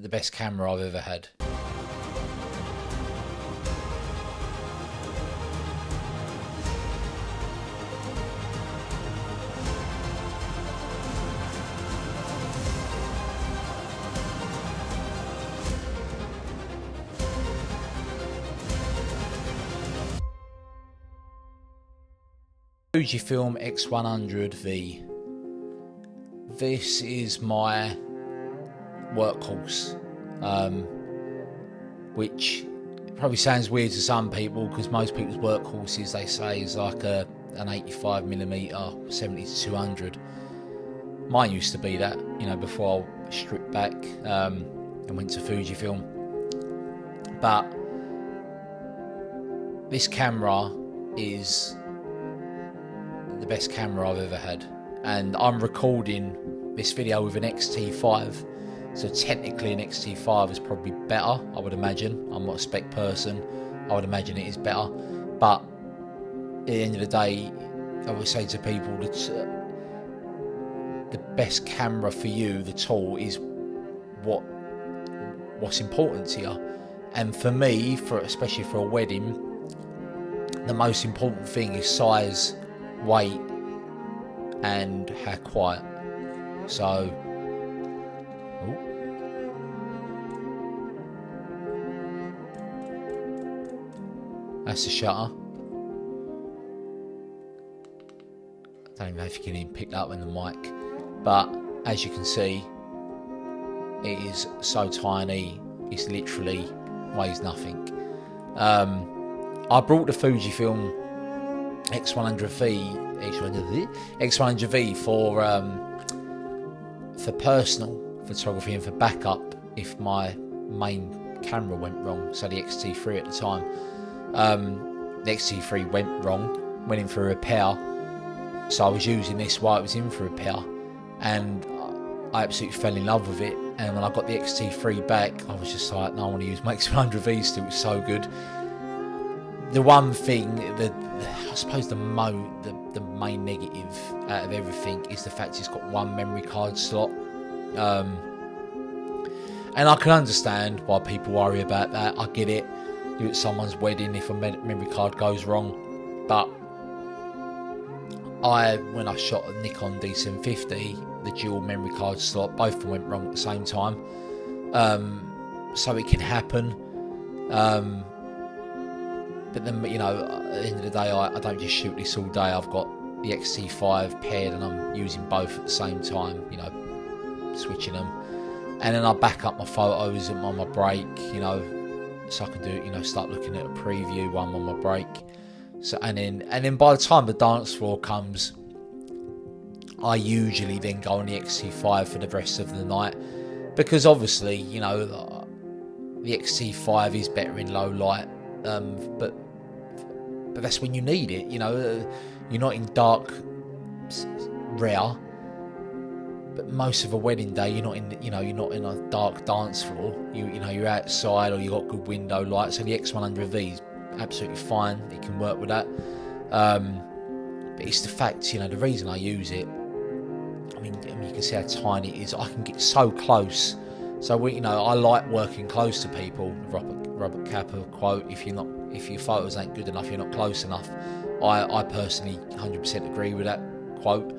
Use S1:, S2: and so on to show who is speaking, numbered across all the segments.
S1: the best camera I've ever had. Fujifilm X100V. This is my workhorse, which probably sounds weird to some people, because most people's workhorses, they say, is like an 85mm 70-200. Mine used to be that, you know, before I stripped back and went to Fujifilm. But this camera is the best camera I've ever had, and I'm recording this video with an X-T5, so technically an X-T5 is probably better, I would imagine. I'm not a spec person, I would imagine it is better, but at the end of the day, I would say to people that the best camera for you, the tool, is what's important to you. And for me, especially for a wedding, the most important thing is size, weight, and how quiet. So, that's the shutter. I don't even know if you can even pick that up in the mic, but as you can see, it is so tiny, it's literally weighs nothing. I brought the Fujifilm X100V for personal photography and for backup if my main camera went wrong. So the X-T3 at the time, the X-T3 went wrong, went in for repair. So I was using this while it was in for repair, and I absolutely fell in love with it. And when I got the X-T3 back, I was just like, no, I want to use my X100V still. It's so good. The one thing, I suppose the main negative out of everything is the fact it's got one memory card slot. And I can understand why people worry about that. I get it. You're at someone's wedding, if a memory card goes wrong. But when I shot a Nikon D750, the dual memory card slot, both of them went wrong at the same time. So it can happen. But then, you know, at the end of the day, I don't just shoot this all day. I've got the X-T5 paired and I'm using both at the same time, you know, switching them. And then I back up my photos on my break, you know, so I can do, you know, start looking at a preview while I'm on my break. So and then by the time the dance floor comes, I usually then go on the X-T5 for the rest of the night, because obviously, you know, the X-T5 is better in low light. But that's when you need it, you know. You're not in dark, rare, but most of a wedding day you're not in, you know, you're not in a dark dance floor. You know, you're outside, or you got good window light. So the X100V is absolutely fine. It can work with that. But it's the fact, you know, the reason I use it. I mean, you can see how tiny it is. I can get so close. So you know, I like working close to people. Robert Capa quote: "If your photos ain't good enough, you're not close enough." I personally 100% agree with that quote.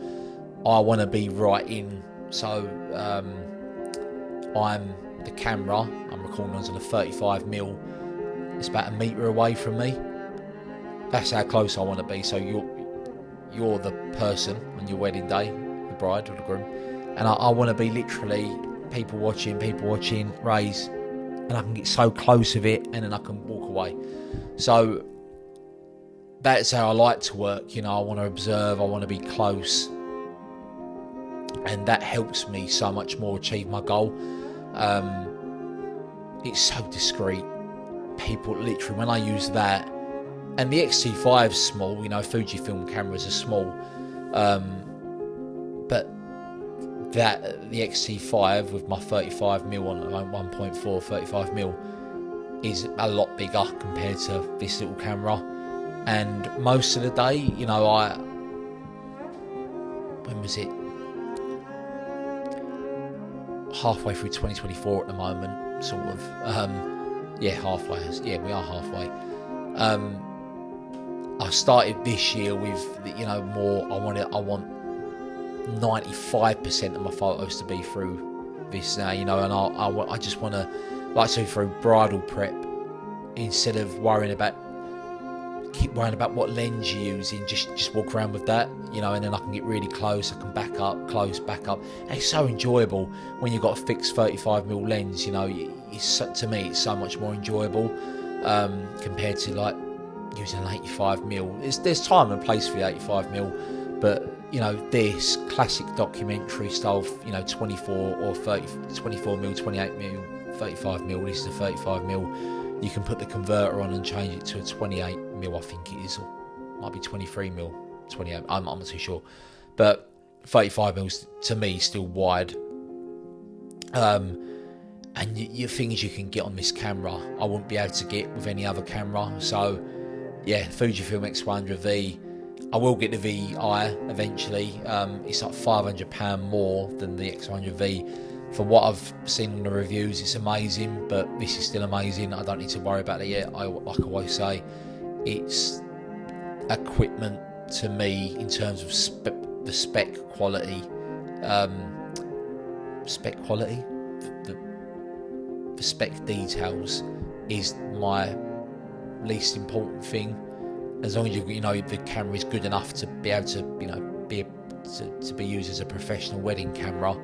S1: I want to be right in. So I'm the camera. I'm recording on a 35mm. It's about a metre away from me. That's how close I want to be. So you're the person on your wedding day, the bride or the groom, and I want to be literally people watching, raise, and I can get so close with it, and then I can walk away. So that's how I like to work. You know, I want to observe, I want to be close, and that helps me so much more achieve my goal. It's so discreet. People literally, when I use that, and the X-T5 is small, you know, Fujifilm cameras are small, but the X-T5 with my 35mm on 1.4 35mm is a lot bigger compared to this little camera. And most of the day, you know, when was it? halfway through 2024 at the moment, sort of. Yeah, halfway. Yeah, we are halfway. I started this year with, you know, more. I want 95% of my photos to be through this now, you know, and I just want to, like, so through bridal prep, instead of keep worrying about what lens you're using, just walk around with that, you know, and then I can get really close, I can back up, close, back up. And it's so enjoyable when you've got a fixed 35mm lens, you know. To me, it's so much more enjoyable compared to like using an 85mm. There's time and place for the 85mm, but you know, this classic documentary style, you know, 24 or 30, 24mm, 28mm, 35mm. This is a 35mm. You can put the converter on and change it to a 28mm, I think it is, or might be 23mm, 28. I'm not too sure, but 35mm to me is still wide. And your things you can get on this camera, I wouldn't be able to get with any other camera. So yeah, Fujifilm X100V. I will get the VI eventually. It's like £500 more than the X100V. From what I've seen in the reviews, it's amazing, but this is still amazing. I don't need to worry about it yet. Like I always say, it's equipment to me in terms of the spec quality. The spec details is my least important thing. As long as you know the camera is good enough to be able to, you know, to be used as a professional wedding camera.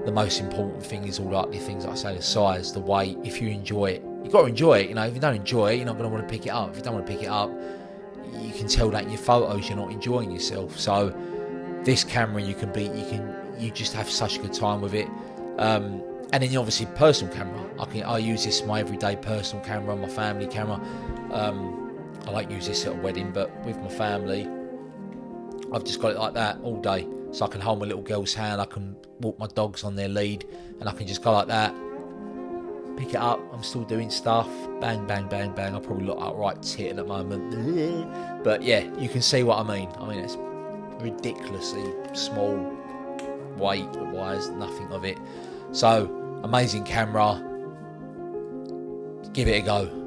S1: The most important thing is all like the things like I say, the size, the weight. If you enjoy it, you've got to enjoy it. You know, if you don't enjoy it, you're not going to want to pick it up. If you don't want to pick it up, you can tell that in your photos you're not enjoying yourself. So this camera, you just have such a good time with it. And then obviously personal camera. I use this as my everyday personal camera, my family camera. I don't use this at a wedding, but with my family, I've just got it like that all day. So I can hold my little girl's hand, I can walk my dogs on their lead, and I can just go like that, pick it up, I'm still doing stuff, bang, bang, bang, bang. I probably look like right tit at the moment. But yeah, you can see what I mean. I mean, it's ridiculously small weight-wise, nothing of it. So, amazing camera. Give it a go.